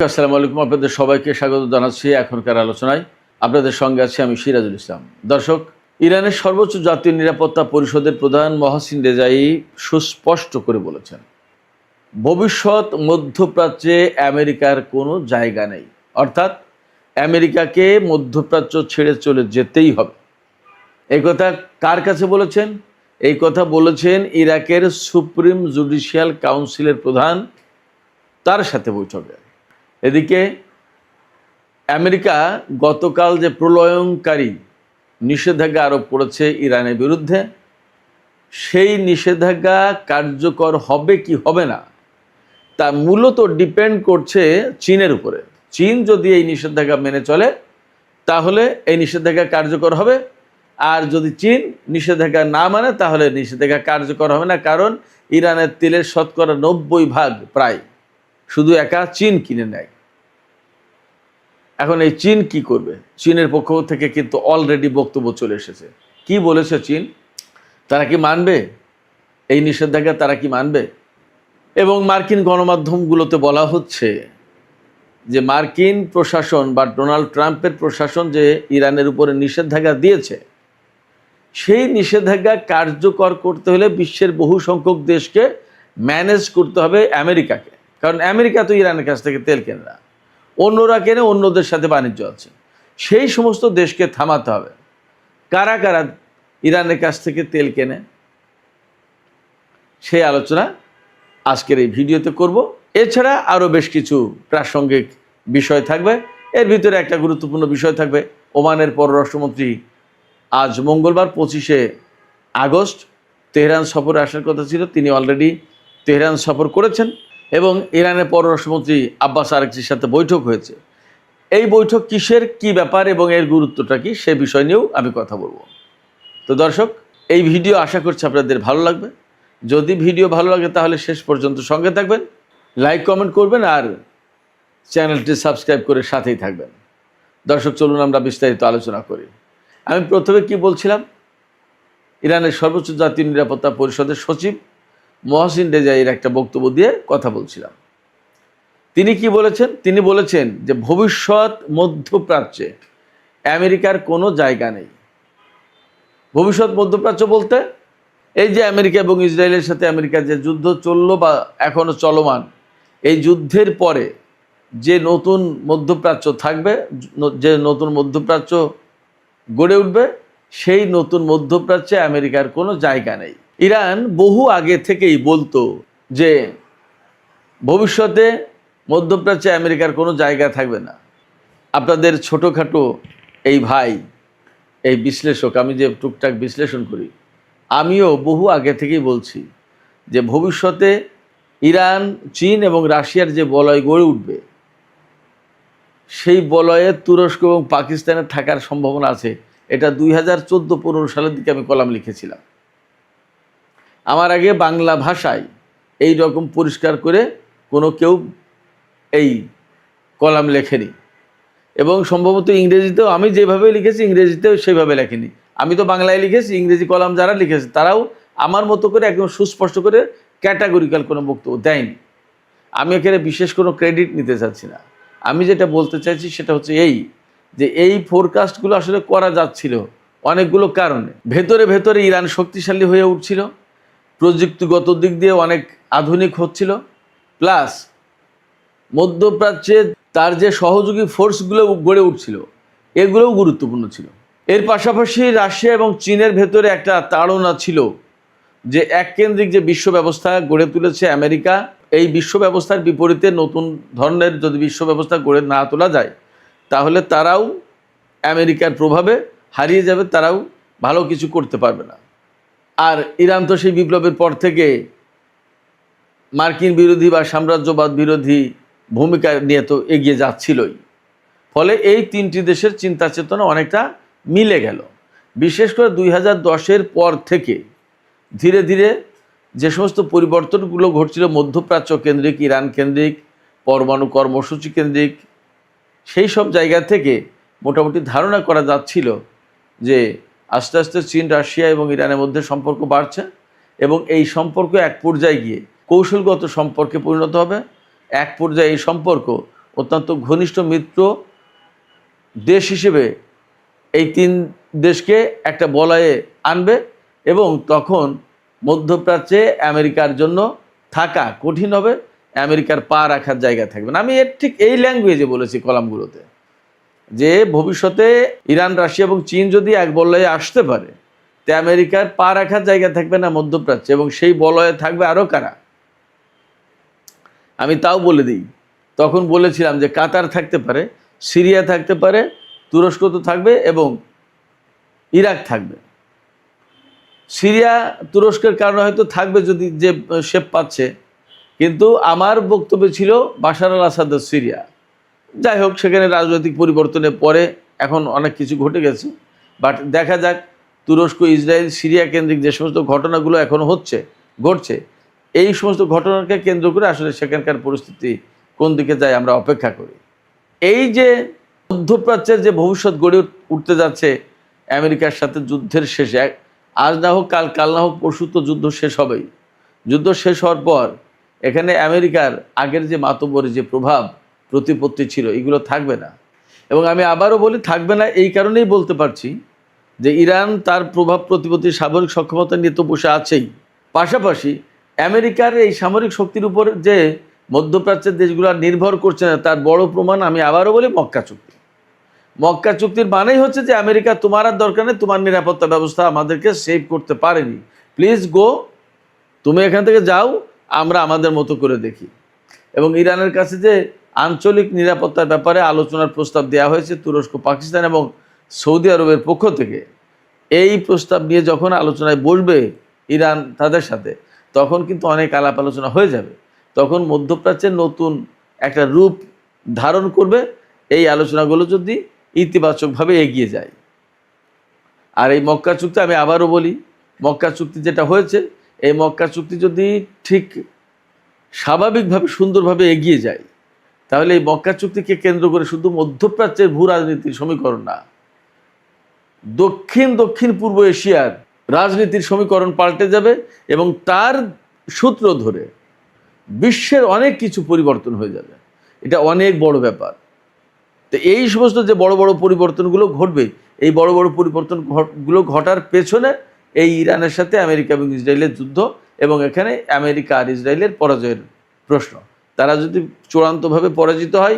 আসসালামু আলাইকুম, আপনাদের সবাইকে স্বাগত জানাচ্ছি এখনকার আলোচনায়। আপনাদের সঙ্গে আছি আমি সিরাজুল ইসলাম। দর্শক, ইরানের সর্বোচ্চ জাতীয় নিরাপত্তা পরিষদের প্রধান মহসিন রেজাই সুস্পষ্ট করে বলেছেন, ভবিষ্যৎ মধ্যপ্রাচ্যে আমেরিকার কোনো জায়গা নেই। অর্থাৎ আমেরিকাকে মধ্যপ্রাচ্য ছেড়ে চলে যেতেই হবে। এই কথা কার কাছে বলেছেন? এই কথা বলেছেন ইরাকের সুপ্রিম জুডিশিয়াল কাউন্সিলের প্রধান, তার সাথে বৈঠকে। এদিকে আমেরিকা গতকাল যে প্রলয়ঙ্কারী নিষেধাজ্ঞা আরোপ করেছে ইরানের বিরুদ্ধে, সেই নিষেধাজ্ঞা কার্যকর হবে কি হবে না তা মূলত ডিপেন্ড করছে চীনের উপরে। চীন যদি এই নিষেধাজ্ঞা মেনে চলে তাহলে এই নিষেধাজ্ঞা কার্যকর হবে, আর যদি চীন নিষেধাজ্ঞা না মানে তাহলে নিষেধাজ্ঞা কার্যকর হবে না। কারণ ইরানের তেলের শতকরা 90% প্রায় শুধু একা চীন কিনে নেয়। এখন এই চীন কি করবে? চীনের পক্ষ থেকে কিন্তু অলরেডি বক্তব্য চলে এসেছে। কি বলেছে চীন? তারা কি মানবে এই নিষেধাজ্ঞা? তারা কি মানবে? এবং মার্কিন গণমাধ্যমগুলোতে বলা হচ্ছে যে মার্কিন প্রশাসন বা ডোনাল্ড ট্রাম্পের প্রশাসন যে ইরানের উপরে নিষেধাজ্ঞা দিয়েছে, সেই নিষেধাজ্ঞা কার্যকর করতে হলে বিশ্বের বহু সংখ্যক দেশকে ম্যানেজ করতে হবে আমেরিকাকে। কারণ আমেরিকা তো ইরানের কাছ থেকে তেল কেনে না, অন্যরা কেনে, অন্যদের সাথে বাণিজ্য আছে। সেই সমস্ত দেশকে থামাতে হবে। কারা কারা ইরানের কাছ থেকে তেল কেনে, সেই আলোচনা আজকের এই ভিডিওতে করব। এছাড়া আরও বেশ কিছু প্রাসঙ্গিক বিষয় থাকবে। এর ভিতরে একটা গুরুত্বপূর্ণ বিষয় থাকবে, ওমানের পররাষ্ট্রমন্ত্রী আজ মঙ্গলবার 25শে আগস্ট তেহরান সফরে আসার কথা ছিল, তিনি অলরেডি তেহরান সফর করেছেন এবং ইরানের পররাষ্ট্রমন্ত্রী আব্বাস আরাগচির সাথে বৈঠক হয়েছে। এই বৈঠক কিসের, কি ব্যাপার এবং এর গুরুত্বটা কি, সে বিষয় নিয়েও আমি কথা বলবো। তো দর্শক, এই ভিডিও আশা করছি আপনাদের ভালো লাগবে। যদি ভিডিও ভালো লাগে তাহলে শেষ পর্যন্ত সঙ্গে থাকবেন, লাইক কমেন্ট করবেন আর চ্যানেলটি সাবস্ক্রাইব করে সাথেই থাকবেন। দর্শক, চলুন আমরা বিস্তারিত আলোচনা করি। আমি প্রথমে কি বলছিলাম, ইরানের সর্বোচ্চ জাতীয় নিরাপত্তা পরিষদের সচিব মহসিন রেজাইয়ের একটা বক্তব্য দিয়ে কথা বলছিলাম। তিনি কি বলেছেন? তিনি বলেছেন যে ভবিষ্যৎ মধ্যপ্রাচ্যে আমেরিকার কোনো জায়গা নেই। ভবিষ্যৎ মধ্যপ্রাচ্য বলতে এই যে আমেরিকা এবং ইসরায়েলের সাথে আমেরিকার যে যুদ্ধ চললো বা এখনও চলমান, এই যুদ্ধের পরে যে নতুন মধ্যপ্রাচ্য থাকবে, যে নতুন মধ্যপ্রাচ্য গড়ে উঠবে, সেই নতুন মধ্যপ্রাচ্যে আমেরিকার কোনো জায়গা নেই। ইরান বহু আগে থেকেই বলতো যে ভবিষ্যতে মধ্যপ্রাচ্যে আমেরিকার কোনো জায়গা থাকবে না। আপনাদের ছোটোখাটো এই ভাই, এই বিশ্লেষক, আমি যে টুকটাক বিশ্লেষণ করি, আমিও বহু আগে থেকেই বলছি যে ভবিষ্যতে ইরান, চীন এবং রাশিয়ার যে বলয় গড়ে উঠবে, সেই বলয়ে তুরস্ক এবং পাকিস্তানের থাকার সম্ভাবনা আছে। এটা 2014-15 সালের দিকে আমি কলাম লিখেছিলাম। আমার আগে বাংলা ভাষায় এই রকম পরিষ্কার করে কোনো কেউ এই কলাম লেখেনি, এবং সম্ভবত ইংরেজিতেও আমি যেভাবে লিখেছি ইংরেজিতেও সেভাবে লেখেনি। আমি তো বাংলায় লিখেছি, ইংরেজি কলাম যারা লিখেছে তারাও আমার মতো করে একদম সুস্পষ্ট করে ক্যাটাগরিক্যাল কোনো বক্তব্য দেয়নি। আমি এখানে বিশেষ কোনো ক্রেডিট নিতে চাচ্ছি না। আমি যেটা বলতে চাইছি সেটা হচ্ছে এই যে এই ফোরকাস্টগুলো আসলে করা যাচ্ছিল অনেকগুলো কারণে। ভেতরে ভেতরে ইরান শক্তিশালী হয়ে উঠছিল, প্রযুক্তিগত দিক দিয়ে অনেক আধুনিক হচ্ছিল, প্লাস মধ্যপ্রাচ্যে তার যে সহযোগী ফোর্সগুলো গড়ে উঠছিল, এগুলোও গুরুত্বপূর্ণ ছিল। এর পাশাপাশি রাশিয়া এবং চীনের ভেতরে একটা তাড়না ছিল যে এককেন্দ্রিক যে বিশ্ব ব্যবস্থা গড়ে তুলেছে আমেরিকা, এই বিশ্ব ব্যবস্থার বিপরীতে নতুন ধরনের যদি বিশ্ব ব্যবস্থা গড়ে না তোলা যায় তাহলে তারাও আমেরিকার প্রভাবে হারিয়ে যাবে, তারাও ভালো কিছু করতে পারবে না। আর ইরান তো সেই বিপ্লবের পর থেকে মার্কিন বিরোধী বা সাম্রাজ্যবাদ বিরোধী ভূমিকা নিয়ে তো এগিয়ে যাচ্ছিলই। ফলে এই তিনটি দেশের চিন্তা চেতনা অনেকটা মিলে গেল। বিশেষ করে 2010-এর পর থেকে ধীরে ধীরে যে সমস্ত পরিবর্তনগুলো ঘটছিল মধ্যপ্রাচ্য কেন্দ্রিক, ইরান কেন্দ্রিক, পরমাণু কর্মসূচি কেন্দ্রিক, সেই সব জায়গা থেকে মোটামুটি ধারণা করা যাচ্ছিল যে আস্তে আস্তে চীন, রাশিয়া এবং ইরানের মধ্যে সম্পর্ক বাড়ছে এবং এই সম্পর্ক এক পর্যায়ে গিয়ে কৌশলগত সম্পর্কে পরিণত হবে। এক পর্যায়ে এই সম্পর্ক অত্যন্ত ঘনিষ্ঠ মিত্র দেশ হিসেবে এই তিন দেশকে একটা বলয়ে আনবে এবং তখন মধ্যপ্রাচ্যে আমেরিকার জন্য থাকা কঠিন হবে, আমেরিকার পা রাখার জায়গা থাকবে না। আমি ঠিক এই ল্যাঙ্গুয়েজে বলেছি কলামগুলোতে যে ভবিষ্যতে ইরান, রাশিয়া এবং চীন যদি এক বলয়ে আসতে পারে, তে আমেরিকার পা রাখার জায়গা থাকবে না মধ্যপ্রাচ্যে, এবং সেই বলয়ে থাকবে আরও কারা। আমি তাও বলে দিই, তখন বলেছিলাম যে কাতার থাকতে পারে, সিরিয়া থাকতে পারে, তুরস্ক তো থাকবে এবং ইরাক থাকবে। সিরিয়া তুরস্কের কারণে হয়তো থাকবে যদি যে শেপ পাচ্ছে, কিন্তু আমার বক্তব্য ছিল বাশার আল আসাদের সিরিয়া। যাই হোক, সেখানে রাজনৈতিক পরিবর্তনের পরে এখন অনেক কিছু ঘটে গেছে, বাট দেখা যাক তুরস্ক, ইসরায়েল, সিরিয়া কেন্দ্রিক যে সমস্ত ঘটনাগুলো এখন ঘটছে, এই সমস্ত ঘটনাকে কেন্দ্র করে আসলে সেখানকার পরিস্থিতি কোন দিকে যায় আমরা অপেক্ষা করি। এই যে মধ্যপ্রাচ্যের যে ভবিষ্যৎ গড়ে উঠতে যাচ্ছে আমেরিকার সাথে যুদ্ধের শেষে, আজ না হোক কাল, কাল না হোক পরশু তো যুদ্ধ শেষ হবেই। যুদ্ধ শেষ হওয়ার পর এখানে আমেরিকার আগের যে মাতব্বরের যে প্রভাব প্রতিপত্তি ছিল, এগুলো থাকবে না। এবং আমি আবারও বলি থাকবে না, এই কারণেই বলতে পারছি যে ইরান তার প্রভাব প্রতিপত্তির সামরিক সক্ষমতা নিয়ে তো বসে আছেই, পাশাপাশি আমেরিকার এই সামরিক শক্তির উপর যে মধ্যপ্রাচ্যের দেশগুলো নির্ভর করছে না, তার বড় প্রমাণ আমি আবারও বলি মক্কা চুক্তি। মক্কা চুক্তির মানেই হচ্ছে যে আমেরিকা, তোমার আর দরকার নেই, তোমার নিরাপত্তা ব্যবস্থা আমাদেরকে সেভ করতে পারেনি, প্লিজ গো, তুমি এখান থেকে যাও, আমরা আমাদের মতো করে দেখি। এবং ইরানের কাছে যে আঞ্চলিক নিরাপত্তার ব্যাপারে আলোচনার প্রস্তাব দেওয়া হয়েছে তুরস্ক, পাকিস্তান এবং সৌদি আরবের পক্ষ থেকে, এই প্রস্তাব নিয়ে যখন আলোচনায় বসবে ইরান তাদের সাথে, তখন কিন্তু অনেক আলাপ আলোচনা হয়ে যাবে। তখন মধ্যপ্রাচ্যের নতুন একটা রূপ ধারণ করবে এই আলোচনাগুলো যদি ইতিবাচকভাবে এগিয়ে যায়। আর এই মক্কা চুক্তি, আমি আবারও বলি, মক্কা চুক্তি যেটা হয়েছে, এই মক্কা চুক্তি যদি ঠিক স্বাভাবিকভাবে সুন্দরভাবে এগিয়ে যায়, তাহলে এই মক্কা চুক্তিকে কেন্দ্র করে শুধু মধ্যপ্রাচ্যের ভূ রাজনীতির সমীকরণ না, দক্ষিণ পূর্ব এশিয়ার রাজনীতির সমীকরণ পাল্টে যাবে এবং তার সূত্র ধরে বিশ্বের অনেক কিছু পরিবর্তন হয়ে যাবে। এটা অনেক বড় ব্যাপার। তো এই সমস্ত যে বড় বড় পরিবর্তনগুলো ঘটবে, এই বড় বড় পরিবর্তনগুলো ঘটার পেছনে এই ইরানের সাথে আমেরিকা এবং ইসরায়েলের যুদ্ধ, এবং এখানে আমেরিকা আর ইসরায়েলের পরাজয়ের প্রশ্ন। তারা যদি চূড়ান্তভাবে পরাজিত হয়,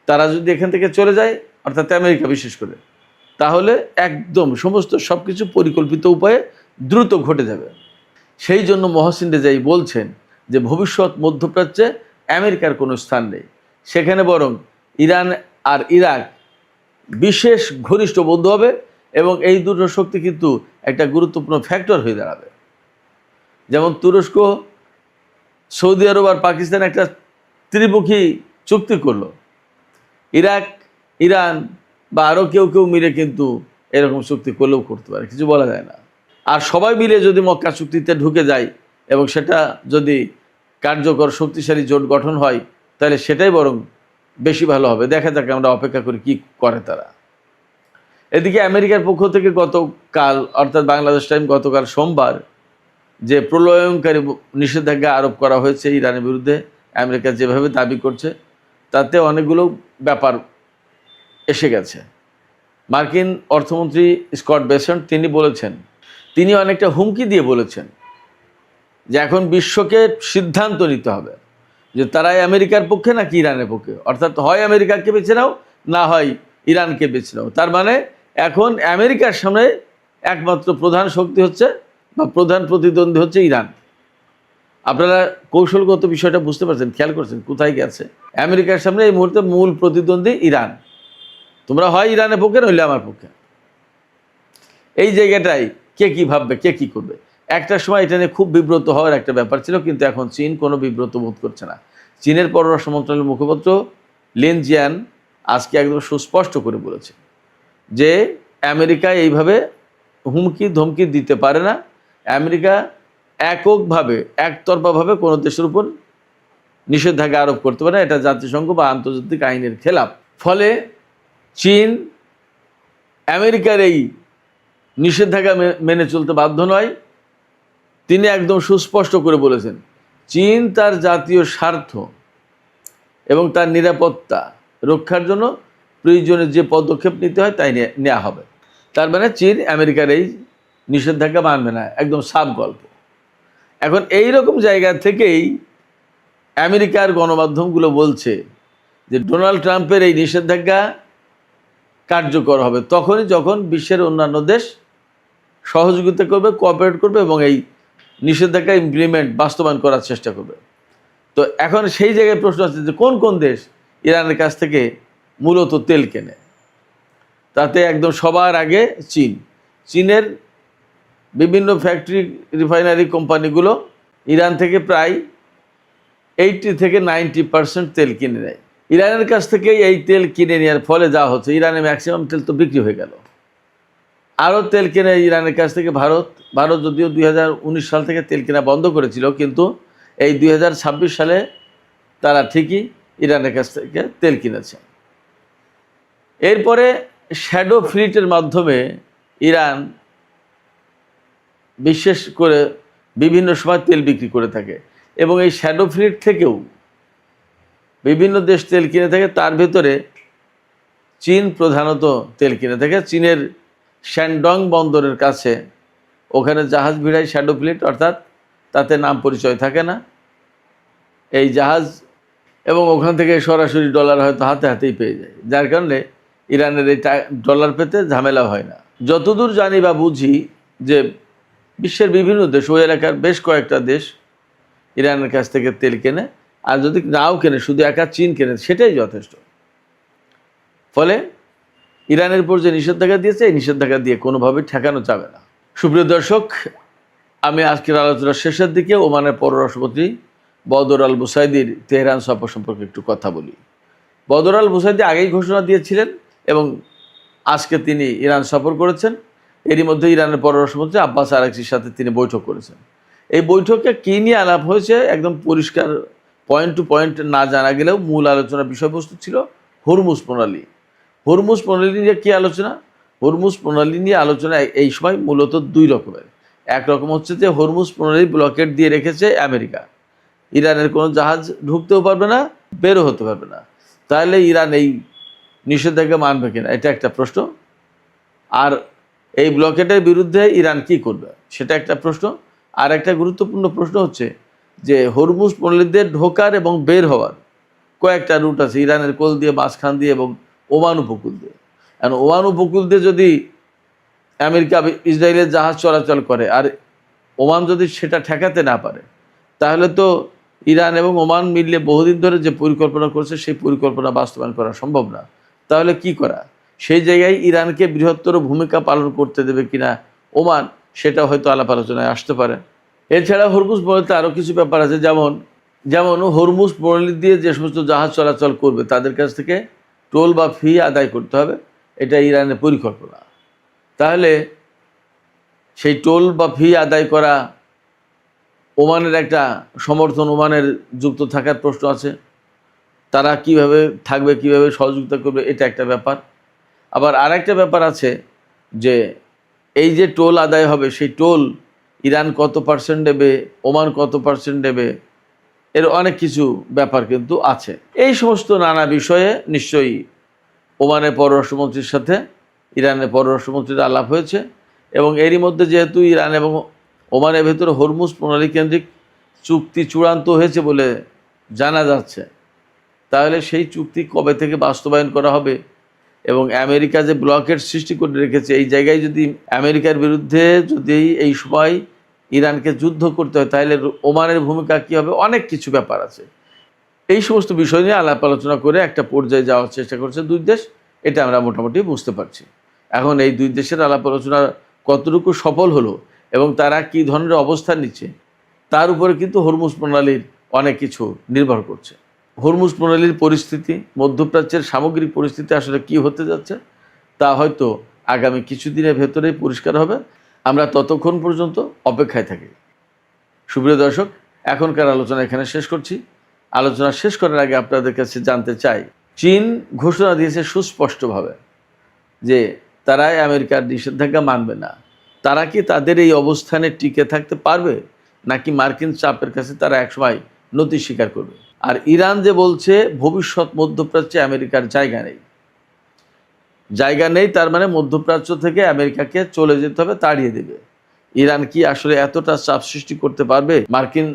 তারা যদি এখান থেকে চলে যায়, অর্থাৎ আমেরিকা বিশেষ করে, তাহলে একদম সমস্ত সব কিছু পরিকল্পিত উপায়ে দ্রুত ঘটে যাবে। সেই জন্য মহসিন রেজাই বলছেন যে ভবিষ্যৎ মধ্যপ্রাচ্যে আমেরিকার কোনো স্থান নেই, সেখানে বরং ইরান আর ইরাক বিশেষ ঘনিষ্ঠ বন্ধু হবে, এবং এই দুটো শক্তি কিন্তু একটা গুরুত্বপূর্ণ ফ্যাক্টর হয়ে দাঁড়াবে। যেমন তুরস্ক, সৌদি আরব আর পাকিস্তান একটা ত্রিমুখী চুক্তি করলো, ইরাক, ইরান বা আরও কেউ মিলে কিন্তু এরকম চুক্তি করলেও করতে পারে, কিছু বলা যায় না। আর সবাই মিলে যদি মক্কা চুক্তিতে ঢুকে যায় এবং সেটা যদি কার্যকর শক্তিশালী জোট গঠন হয়, তাহলে সেটাই বরং বেশি ভালো হবে। দেখা যাক, আমরা অপেক্ষা করি কি করে তারা। এদিকে আমেরিকার পক্ষ থেকে গতকাল, অর্থাৎ বাংলাদেশ টাইম গতকাল সোমবার, যে প্রলয়ঙ্কারী নিষেধাজ্ঞা আরোপ করা হয়েছে ইরানের বিরুদ্ধে, আমেরিকা যেভাবে দাবি করছে, তাতে অনেকগুলো ব্যাপার এসে গেছে। মার্কিন অর্থমন্ত্রী স্কট বেসেন্ট তিনি বলেছেন, তিনি অনেকটা হুমকি দিয়ে বলেছেন যে এখন বিশ্বকে সিদ্ধান্ত নিতে হবে যে তারাই আমেরিকার পক্ষে নাকি ইরানের পক্ষে, অর্থাৎ হয় আমেরিকাকে বেছে নাও, না হয় ইরানকে বেছে নাও। তার মানে এখন আমেরিকার সামনে একমাত্র প্রধান শক্তি হচ্ছে বা প্রধান প্রতিদ্বন্দ্বী হচ্ছে ইরান। আপনারা কৌশলগত বিষয়টা বুঝতে পারছেন, খেয়াল করছেন কোথায় গেছে? আমেরিকার সামনে এই মুহূর্তে মূল প্রতিদ্বন্দ্বী ইরান। তোমরা হয় ইরানের পক্ষে, নইলে আমার পক্ষে। এই জায়গাটাই কে কী ভাববে, কে কী করবে। একটা সময় এটা নিয়ে খুব বিব্রত হওয়ার একটা ব্যাপার ছিল, কিন্তু এখন চীন কোনো বিব্রত বোধ করছে না। চীনের পররাষ্ট্র মন্ত্রণালয়ের মুখপাত্র লিন জিয়ান আজকে একদম সুস্পষ্ট করে বলেছে যে আমেরিকা এইভাবে হুমকি ধমকি দিতে পারে না। আমেরিকা এককভাবে, একতরফাভাবে কোনো দেশের উপর নিষেধাজ্ঞা আরোপ করতে পারে না, এটা জাতিসংঘ বা আন্তর্জাতিক আইনের খেলাপ। ফলে চীন আমেরিকার এই নিষেধাজ্ঞা মেনে চলতে বাধ্য নয়। তিনি একদম সুস্পষ্ট করে বলেছেন, চীন তার জাতীয় স্বার্থ এবং তার নিরাপত্তা রক্ষার জন্য প্রয়োজনীয় যে পদক্ষেপ নিতে হয় তাই নেওয়া হবে। তার মানে চীন আমেরিকার এই নিষেধাজ্ঞা মানবে না, একদম সাফ গল্প। এখন এই রকম জায়গা থেকেই আমেরিকার গণমাধ্যমগুলো বলছে যে ডোনাল্ড ট্রাম্পের এই নিষেধাজ্ঞা কার্যকর হবে তখনই যখন বিশ্বের অন্যান্য দেশ সহযোগিতা করবে, কোঅপারেট করবে এবং এই নিষেধাজ্ঞা বাস্তবায়ন করার চেষ্টা করবে। তো এখন সেই জায়গায় প্রশ্ন আছে যে কোন কোন দেশ ইরানের কাছ থেকে মূলত তেল কেনে। তাতে একদম সবার আগে চীনের বিভিন্ন ফ্যাক্টরি, রিফাইনারি কোম্পানিগুলো ইরান থেকে প্রায় 80 থেকে 90% তেল কিনে নেয়। ইরানের কাছ থেকে এই তেল কিনে নেওয়ার ফলে যা হচ্ছে, ইরানে ম্যাক্সিমাম তেল তো বিক্রি হয়ে গেল। আরও তেল কেনে ইরানের কাছ থেকে ভারত যদিও 2019 সাল থেকে তেল কেনা বন্ধ করেছিল, কিন্তু এই 2026 সালে তারা ঠিকই ইরানের কাছ থেকে তেল কিনেছে। এরপরে শ্যাডো ফ্লিটের মাধ্যমে ইরান বিশেষ করে বিভিন্ন সময় তেল বিক্রি করে থাকে এবং এই শ্যাডো ফ্লিট থেকেও বিভিন্ন দেশ তেল কিনে থাকে। তার ভেতরে চীন প্রধানত তেল কিনে থাকে। চীনের শ্যানডং বন্দরের কাছে ওখানে জাহাজ ভিড়ায় শ্যাডো ফ্লিট, অর্থাৎ তাতে নাম পরিচয় থাকে না এই জাহাজ, এবং ওখান থেকে সরাসরি ডলার হয়তো হাতে হাতেই পেয়ে যায়, যার কারণে ইরানের এই ডলার পেতে ঝামেলা হয় না। যতদূর জানি বা বুঝি যে বিশ্বের বিভিন্ন দেশ, ওই এলাকার বেশ কয়েকটা দেশ ইরানের কাছ থেকে তেল কেনে, আর যদি নাও কেনে শুধু একা চীন কেনে সেটাই যথেষ্ট। ফলে ইরানের উপর যে নিষেধাজ্ঞা দিয়েছে এই নিষেধাজ্ঞা দিয়ে কোনোভাবেই ঠেকানো যাবে না। সুপ্রিয় দর্শক, আমি আজকের আলোচনার শেষের দিকে ওমানের পররাষ্ট্রমন্ত্রী বদর আল বুসাইদির তেহরান সফর সম্পর্কে একটু কথা বলি। বদর আল বুসাইদি আগেই ঘোষণা দিয়েছিলেন এবং আজকে তিনি ইরান সফর করেছেন। এরই মধ্যে ইরানের পররাষ্ট্রমন্ত্রী আব্বাস আরাকচির সাথে তিনি বৈঠক করেছেন। এই বৈঠকে কী নিয়ে আলাপ হয়েছে একদম পরিষ্কার পয়েন্ট টু পয়েন্ট না জানা গেলেও মূল আলোচনার বিষয়বস্তু ছিল হরমুজ প্রণালী। হরমুজ প্রণালী নিয়ে কী আলোচনা? হরমুজ প্রণালী নিয়ে আলোচনা এই সময় মূলত দুই রকমের। একরকম হচ্ছে যে হরমুজ প্রণালী ব্লকেট দিয়ে রেখেছে আমেরিকা, ইরানের কোনো জাহাজ ঢুকতেও পারবে না, বেরও হতে পারবে না। তাহলে ইরান এই নিষেধাজ্ঞা মানবে কিনা, এটা একটা প্রশ্ন। আর এই ব্লকেটের বিরুদ্ধে ইরান কি করবে সেটা একটা প্রশ্ন। আর একটা গুরুত্বপূর্ণ প্রশ্ন হচ্ছে যে হরমুজ প্রণালীতে ঢোকার এবং বের হওয়ার কয়েকটা রুট আছে, ইরানের কোল দিয়ে, মাঝখান দিয়ে এবং ওমান উপকূল দিয়ে। কারণ ওমান উপকূল দিয়ে যদি আমেরিকা ইসরায়েলের জাহাজ চলাচল করে আর ওমান যদি সেটা ঠেকাতে না পারে, তাহলে তো ইরান এবং ওমান মিললে বহুদিন ধরে যে পরিকল্পনা করছে সেই পরিকল্পনা বাস্তবায়ন করা সম্ভব না। তাহলে কি করা? সেই জায়গায় ইরানকে বৃহত্তর ভূমিকা পালন করতে দেবে কিনা ওমান, সেটা হয়তো আলাপ আলোচনায় আসতে পারে। এছাড়া হরমুজ প্রণালীতে আরও কিছু ব্যাপার আছে, যেমন হরমুজ প্রণালী দিয়ে যে সমস্ত জাহাজ চলাচল করবে তাদের কাছ থেকে টোল বা ফি আদায় করতে হবে, এটা ইরানের পরিকল্পনা। তাহলে সেই টোল বা ফি আদায় করা, ওমানের একটা সমর্থন, ওমানের যুক্ত থাকার প্রশ্ন আছে। তারা কিভাবে থাকবে, কিভাবে সহযোগিতা করবে, এটা একটা ব্যাপার। আবার আরেকটা ব্যাপার আছে যে এই যে টোল আদায় হবে সেই টোল ইরান কত পার্সেন্ট দেবে, ওমান কত পার্সেন্ট দেবে, এর অনেক কিছু ব্যাপার কিন্তু আছে। এই সমস্ত নানা বিষয়ে নিশ্চয়ই ওমানের পররাষ্ট্রমন্ত্রীর সাথে ইরানের পররাষ্ট্রমন্ত্রীর আলাপ হয়েছে এবং এরই মধ্যে যেহেতু ইরান এবং ওমানের ভেতরে হরমুজ প্রণালী কেন্দ্রিক চুক্তি চূড়ান্ত হয়েছে বলে জানা যাচ্ছে, তাহলে সেই চুক্তি কবে থেকে বাস্তবায়ন করা হবে এবং আমেরিকা যে ব্লকেট সৃষ্টি করে রেখেছে এই জায়গায় যদি আমেরিকার বিরুদ্ধে যদি এই সময় ইরানকে যুদ্ধ করতে হয় তাহলে ওমানের ভূমিকা কী হবে, অনেক কিছু ব্যাপার আছে। এই সমস্ত বিষয় নিয়ে আলাপ আলোচনা করে একটা পর্যায়ে যাওয়ার চেষ্টা করছে দুই দেশ, এটা আমরা মোটামুটি বুঝতে পারছি। এখন এই দুই দেশের আলাপ আলোচনা কতটুকু সফল হলো এবং তারা কী ধরনের অবস্থান নিচ্ছে তার উপরে কিন্তু হরমুজ প্রণালীর অনেক কিছু নির্ভর করছে। হরমুজ প্রণালীর পরিস্থিতি, মধ্যপ্রাচ্যের সামগ্রিক পরিস্থিতি আসলে কি হতে যাচ্ছে তা হয়তো আগামী কিছুদিনের ভেতরেই পরিষ্কার হবে। আমরা ততক্ষণ পর্যন্ত অপেক্ষায় থাকি। সুপ্রিয় দর্শক, এখনকার আলোচনা এখানে শেষ করছি। আলোচনা শেষ করার আগে আপনাদের কাছে জানতে চাই, চীন ঘোষণা দিয়েছে সুস্পষ্টভাবে যে তারাই আমেরিকার নিষেধাজ্ঞা মানবে না। তারা কি তাদের এই অবস্থানে টিকে থাকতে পারবে নাকি মার্কিন চাপের কাছে তারা একসময় নতি স্বীকার করবে? আর ইরান যে বলছে ভবিষ্যৎ মধ্যপ্রাচ্যে আমেরিকার জায়গা নেই, তার মানে মধ্যপ্রাচ্য থেকে আমেরিকাকে চলে যেতে হবে, তাড়িয়ে দেবে। ইরান কি আসলে এতটা চাপ সৃষ্টি করতে পারবে মার্কিন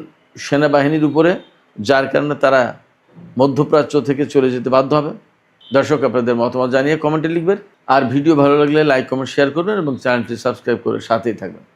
সেনাবাহিনীর উপরে, যার কারণে তারা মধ্যপ্রাচ্য থেকে চলে যেতে বাধ্য হবে? দর্শক, আপনাদের মতামত জানিয়ে কমেন্টে লিখবেন। আর ভিডিও ভালো লাগলে লাইক, কমেন্ট, শেয়ার করবেন এবং চ্যানেলটি সাবস্ক্রাইব করে সাথেই থাকবেন।